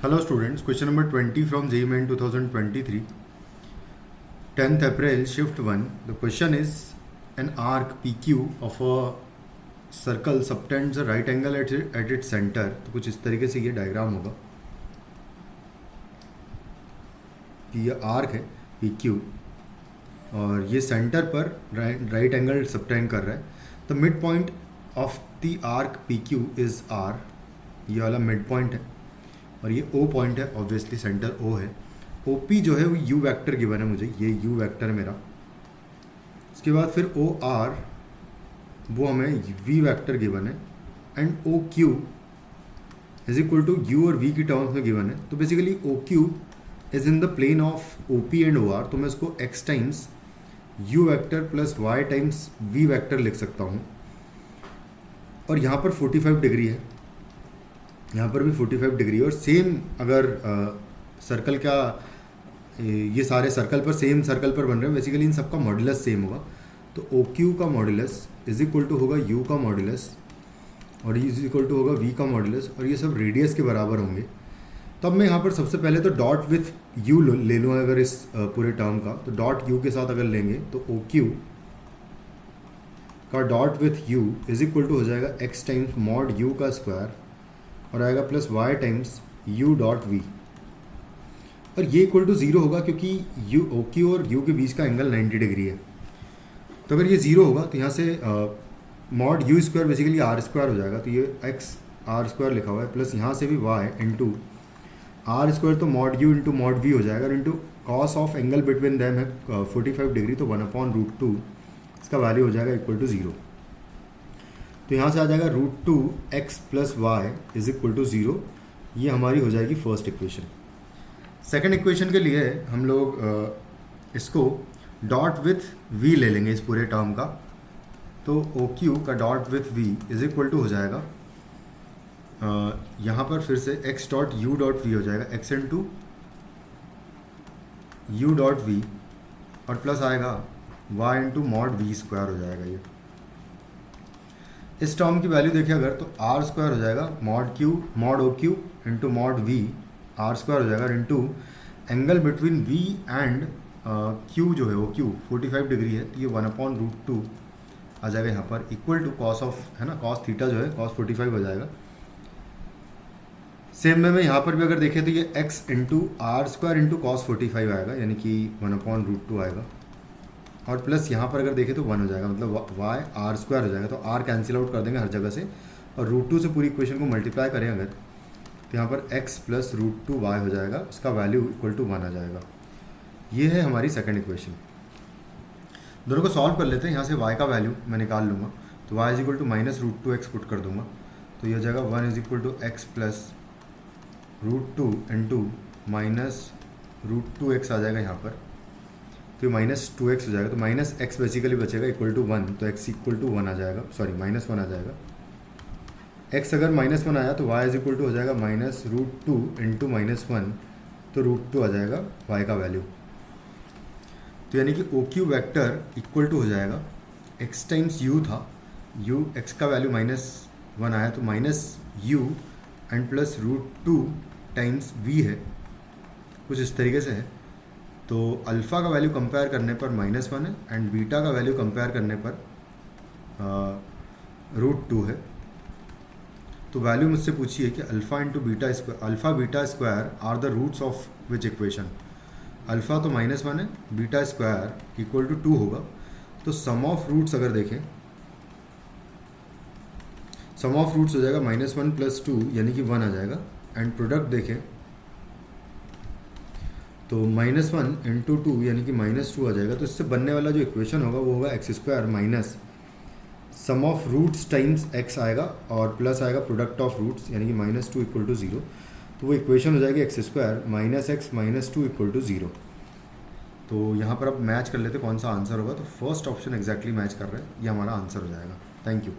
Hello students, question number 20 from JEE Main 2023. 10th April, shift 1. The question is an arc PQ of a circle subtends a right angle at its center. तो कुछ इस तरीके से ये diagram होगा कि ये आर्क है PQ और ये सेंटर पर राइट एंगल सबटेंड कर रहा है. The mid point of the arc PQ is R. ये वाला मिड पॉइंट है और ये O पॉइंट है, ऑब्वियसली सेंटर O है. OP जो है वो U वेक्टर गिवन है मुझे, ये U वेक्टर है मेरा. इसके बाद फिर OR वो हमें V वेक्टर गिवन है and OQ is equal to U और V की टर्म्स में गिवन है. तो basically OQ is in the plane of OP and OR. तो मैं इसको x times U vector plus y times V vector लिख सकता हूँ. और यहाँ पर 45 डिग्री है, यहाँ पर भी 45 डिग्री. और सेम अगर सर्कल का ये सारे सर्कल पर सेम सर्कल पर बन रहे हैं, बेसिकली इन सबका मॉड्यूलस सेम होगा. तो OQ का मॉड्यूलस इज इक्वल टू होगा U का मॉड्यूलस और इज इक्वल टू होगा V का मॉड्यूलस और ये सब रेडियस के बराबर होंगे. तब मैं यहाँ पर सबसे पहले तो डॉट विथ U ले लूँ अगर इस पूरे टर्म का. तो डॉट U के साथ अगर लेंगे तो OQ का dot with U is equal to हो जाएगा x टाइम्स मॉड U का स्क्वायर और आएगा plus y times U dot V. और ये इक्वल टू 0 होगा क्योंकि OQ और U के बीच का एंगल 90 डिग्री है. तो अगर ये 0 होगा तो यहाँ से mod U square basically R square हो जाएगा. तो ये x R स्क्वायर लिखा हुआ है प्लस यहाँ से भी y इंटू R स्क्वायर, तो mod U into mod V हो जाएगा. Into cos of angle between them है 45 डिग्री, तो 1/√2 इसका वैल्यू हो जाएगा इक्वल टू 0. तो यहाँ से आ जाएगा √2x plus y is equal to 0. ये हमारी हो जाएगी फर्स्ट इक्वेशन. सेकंड इक्वेशन के लिए हम लोग इसको डॉट विथ v ले लेंगे इस पूरे टर्म का. तो OQ का dot with v is equal to हो जाएगा यहाँ पर फिर से x dot u dot v हो जाएगा x into u dot v और प्लस आएगा y into mod v square हो जाएगा. ये इस टर्म की वैल्यू देखिए अगर तो R स्क्वायर हो जाएगा mod OQ into mod V R square हो जाएगा into angle between V and Q जो है OQ 45 डिग्री है. तो ये 1/√2 आ जाएगा यहाँ पर इक्वल टू कॉस ऑफ है ना, कॉस थीटा जो है कॉस 45 हो जाएगा. सेम में यहाँ पर भी अगर देखें तो ये x into R square into cos 45 आएगा यानी कि 1/√2 आएगा. और प्लस यहाँ पर अगर देखें तो 1 हो जाएगा, मतलब y R स्क्वायर हो जाएगा. तो R कैंसिल आउट कर देंगे हर जगह से और √2 से पूरी इक्वेशन को मल्टीप्लाई करें अगर तो यहाँ पर x प्लस √2y हो जाएगा, उसका वैल्यू इक्वल टू 1 आ जाएगा. ये है हमारी सेकंड इक्वेशन. दोनों को सॉल्व कर लेते हैं. यहाँ से y का वैल्यू मैं निकाल लूँगा तो y is equal to minus √2x put कर दूँगा. तो ये हो जाएगा 1 is equal to x plus √2 into minus √2x आ जाएगा यहाँ पर. तो -2x हो जाएगा. तो माइनस एक्स बेसिकली बचेगा इक्वल टू 1. तो x इक्वल टू 1 आ जाएगा, सॉरी -1 आ जाएगा. x अगर -1 आया तो y इज इक्वल टू हो जाएगा -√2 इंटू -1. तो √2 आ जाएगा y का वैल्यू. तो यानी कि OQ वेक्टर इक्वल टू हो जाएगा x टाइम्स u था, u x का वैल्यू -1 आया तो -u and plus √2 times v है, कुछ इस तरीके से है. तो अल्फ़ा का वैल्यू कंपेयर करने पर -1 है एंड बीटा का वैल्यू कंपेयर करने पर √2 है. तो वैल्यू मुझसे पूछी है कि alpha into beta square, alpha beta square are the roots of which equation. Alpha तो -1 है, बीटा स्क्वायर इक्वल टू 2 होगा. तो सम ऑफ रूट्स अगर देखें, सम ऑफ रूट्स हो जाएगा -1 प्लस 2 यानी कि 1 आ जाएगा. एंड प्रोडक्ट देखें तो -1 इंटू 2 यानी कि -2 आ जाएगा. तो इससे बनने वाला जो इक्वेशन होगा वो होगा x square minus sum of roots times x आएगा और प्लस आएगा प्रोडक्ट ऑफ रूट्स यानी कि -2 इक्वल टू 0. तो वो इक्वेशन हो जाएगी x square minus x minus 2 equal to 0. तो यहाँ पर अब मैच कर लेते कौन सा आंसर होगा. तो फर्स्ट ऑप्शन एग्जैक्टली मैच कर रहा है, ये हमारा आंसर हो जाएगा. Thank you.